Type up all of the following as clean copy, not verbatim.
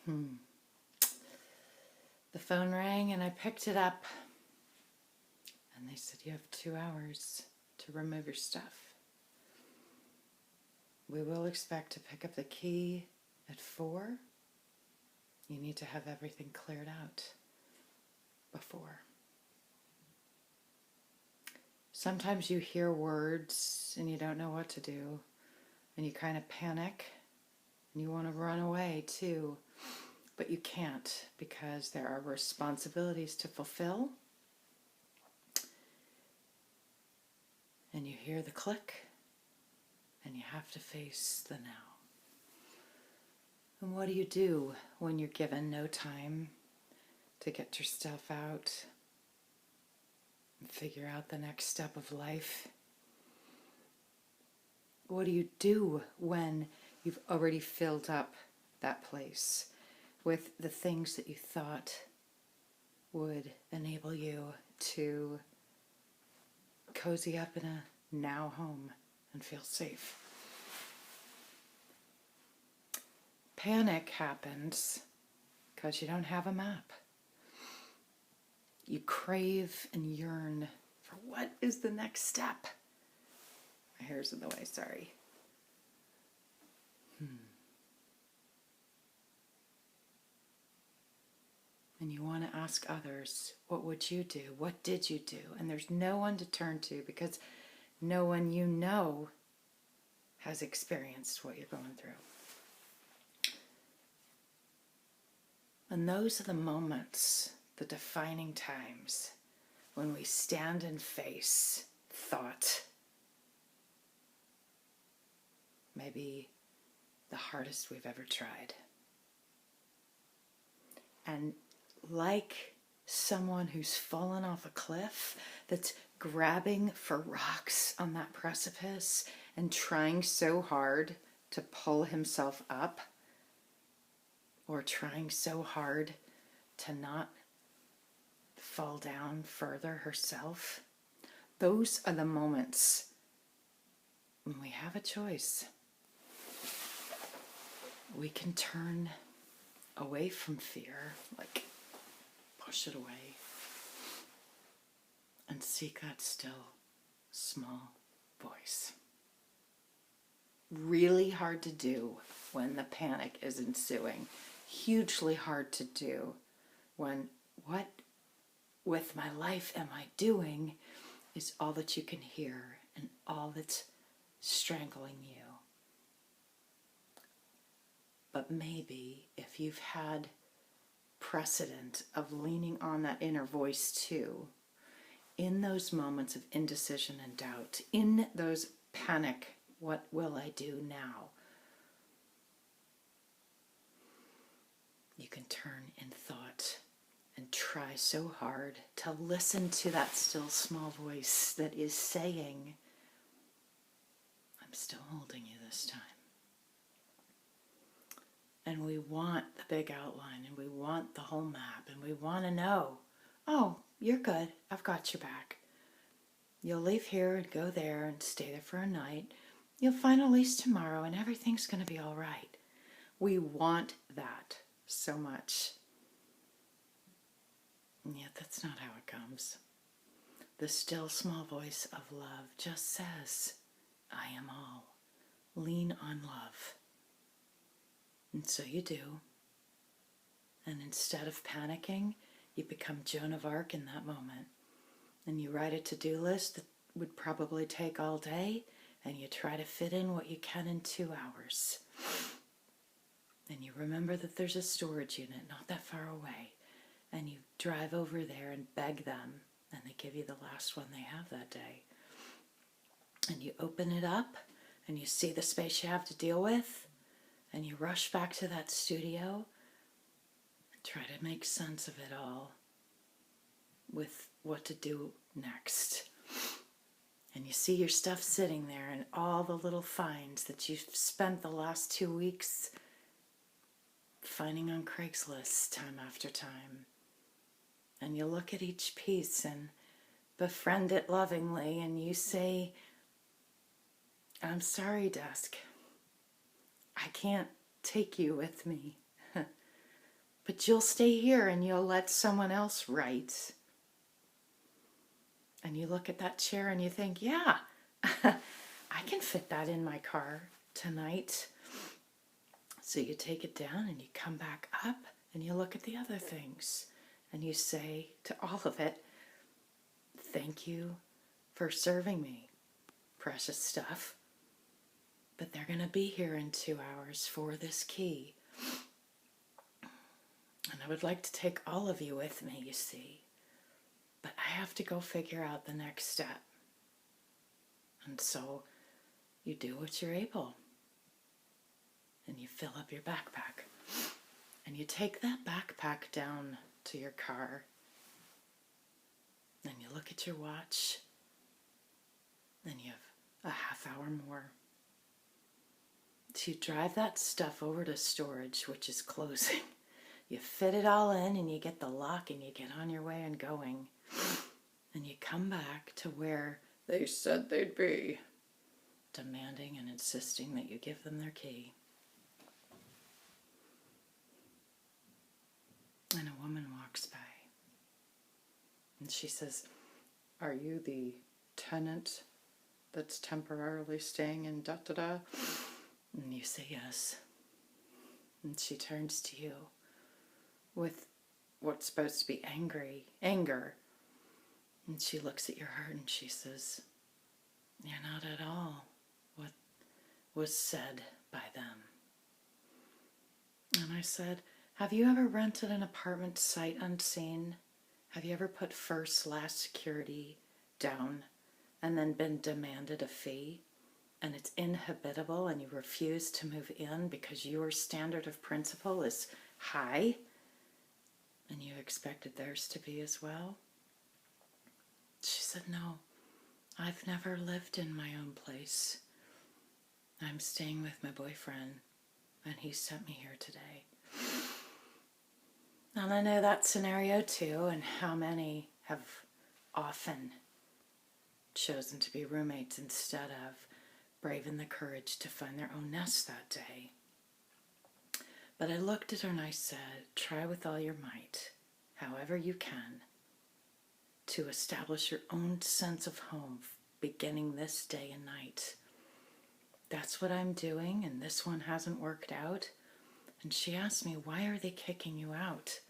The phone rang and I picked it up, and they said, you have 2 hours to remove your stuff. We will expect to pick up the key at 4. You need to have everything cleared out before. Sometimes you hear words and you don't know what to do, and you kind of panic and you want to run away too, but you can't because there are responsibilities to fulfill. And you hear the click and you have to face the now. And what do you do when you're given no time to get your stuff out and figure out the next step of life? What do you do when you've already filled up that place with the things that you thought would enable you to cozy up in a now home and feel safe? Panic happens because you don't have a map. You crave and yearn for what is the next step. My hair's in the way, sorry. And you want to ask others, what would you do? What did you do? And there's no one to turn to because no one you know has experienced what you're going through. And those are the moments, the defining times, when we stand and face thought. Maybe the hardest we've ever tried. And like someone who's fallen off a cliff, that's grabbing for rocks on that precipice and trying so hard to pull himself up, or trying so hard to not fall down further herself. Those are the moments when we have a choice. We can turn away from fear, like push it away, and seek that still, small voice. Really hard to do when the panic is ensuing. Hugely hard to do when what with my life am I doing is all that you can hear and all that's strangling you. But maybe if you've had precedent of leaning on that inner voice too, in those moments of indecision and doubt, in those panic, what will I do now? You can turn in thought and try so hard to listen to that still small voice that is saying, I'm still holding you this time. And we want the big outline, and we want the whole map, and we want to know, oh, you're good, I've got your back. You'll leave here and go there and stay there for a night. You'll find Elise tomorrow and everything's going to be all right. We want that so much. And yet that's not how it comes. The still small voice of love just says, I am all. Lean on love. And so you do. And instead of panicking, you become Joan of Arc in that moment. And you write a to-do list that would probably take all day, and you try to fit in what you can in 2 hours. And you remember that there's a storage unit not that far away, and you drive over there and beg them, and they give you the last one they have that day. And you open it up, and you see the space you have to deal with, and you rush back to that studio and try to make sense of it all with what to do next. And you see your stuff sitting there and all the little finds that you've spent the last 2 weeks finding on Craigslist time after time. And you look at each piece and befriend it lovingly, and you say, I'm sorry, desk. I can't take you with me. but you'll stay here and you'll let someone else write. And you look at that chair and you think, yeah, I can fit that in my car tonight. So you take it down and you come back up and you look at the other things and you say to all of it, thank you for serving me, precious stuff. But they're going to be here in 2 hours for this key. And I would like to take all of you with me, you see. But I have to go figure out the next step. And so you do what you're able. And you fill up your backpack. And you take that backpack down to your car. And you look at your watch. And you have a half hour more. So you drive that stuff over to storage, which is closing. You fit it all in and you get the lock and you get on your way and going. And you come back to where they said they'd be, demanding and insisting that you give them their key. And a woman walks by. And she says, are you the tenant that's temporarily staying in da-da-da? And you say yes. And she turns to you with what's supposed to be anger. And she looks at your heart and she says, you're not at all what was said by them. And I said, have you ever rented an apartment sight unseen? Have you ever put first, last security down and then been demanded a fee? And it's inhabitable and you refuse to move in because your standard of principle is high and you expected theirs to be as well? She said, no, I've never lived in my own place. I'm staying with my boyfriend and he sent me here today. And I know that scenario too, and how many have often chosen to be roommates instead of braving the courage to find their own nest that day. But I looked at her and I said, try with all your might, however you can, to establish your own sense of home beginning this day and night. That's what I'm doing, and this one hasn't worked out. And she asked me, why are they kicking you out?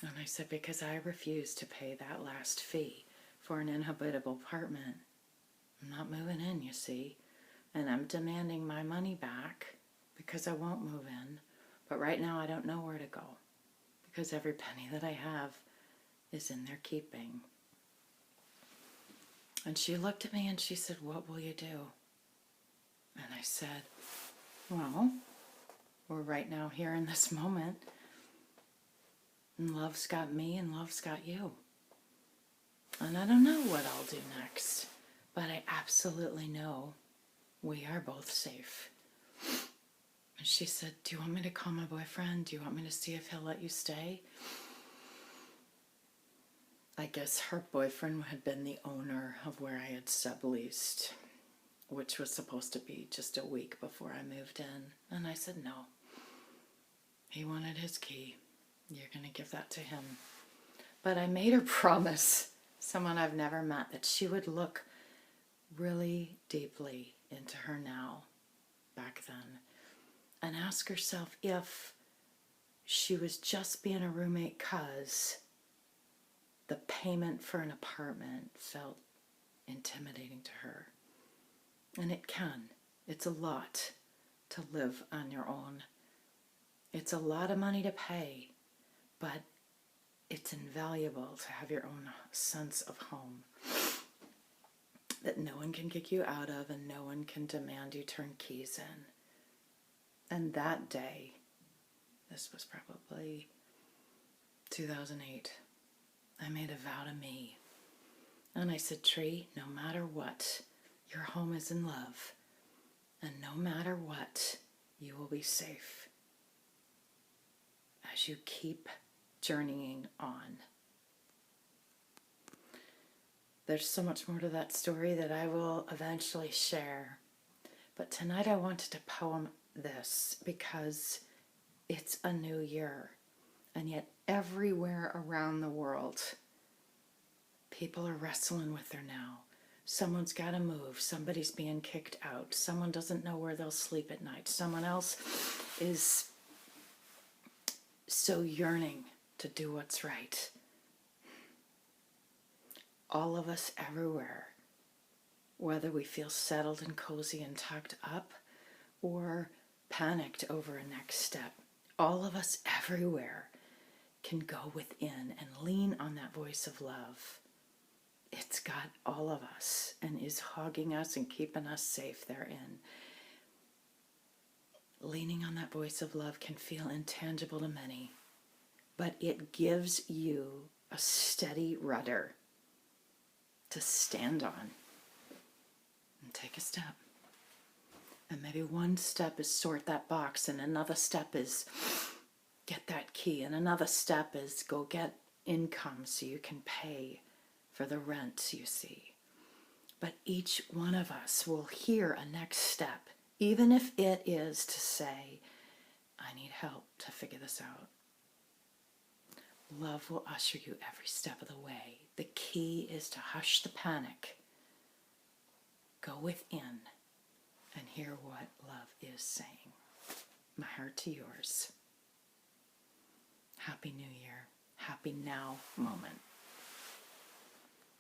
And I said, because I refused to pay that last fee for an inhabitable apartment. I'm not moving in, you see, and I'm demanding my money back because I won't move in. But right now I don't know where to go because every penny that I have is in their keeping. And she looked at me and she said, what will you do? And I said, well, we're right now here in this moment, and love's got me and love's got you. And I don't know what I'll do next, but I absolutely know we are both safe. And she said, do you want me to call my boyfriend? Do you want me to see if he'll let you stay? I guess her boyfriend had been the owner of where I had subleased, which was supposed to be just a week before I moved in. And I said, no. He wanted his key. You're going to give that to him. But I made her promise someone I've never met that she would look really deeply into her now, back then, and ask herself if she was just being a roommate because the payment for an apartment felt intimidating to her. And it can. It's a lot to live on your own. It's a lot of money to pay, but it's invaluable to have your own sense of home that no one can kick you out of and no one can demand you turn keys in. And that day, this was probably 2008, I made a vow to me. And I said, Tree, no matter what, your home is in love. And no matter what, you will be safe as you keep journeying on. There's so much more to that story that I will eventually share. But tonight I wanted to poem this because It's a new year. And yet everywhere around the world, people are wrestling with their now. Someone's got to move. Somebody's being kicked out. Someone doesn't know where they'll sleep at night. Someone else is so yearning to do what's right. All of us everywhere, whether we feel settled and cozy and tucked up or panicked over a next step, all of us everywhere can go within and lean on that voice of love. It's got all of us and is hogging us and keeping us safe therein. Leaning on that voice of love can feel intangible to many, but it gives you a steady rudder to stand on and take a step. And maybe one step is sort that box, and another step is get that key, and another step is go get income so you can pay for the rent you see. But each one of us will hear a next step, even if it is to say, I need help to figure this out. Love will usher you every step of the way. The key is to hush the panic, go within, and hear what love is saying. My heart to yours. Happy New Year. Happy now moment.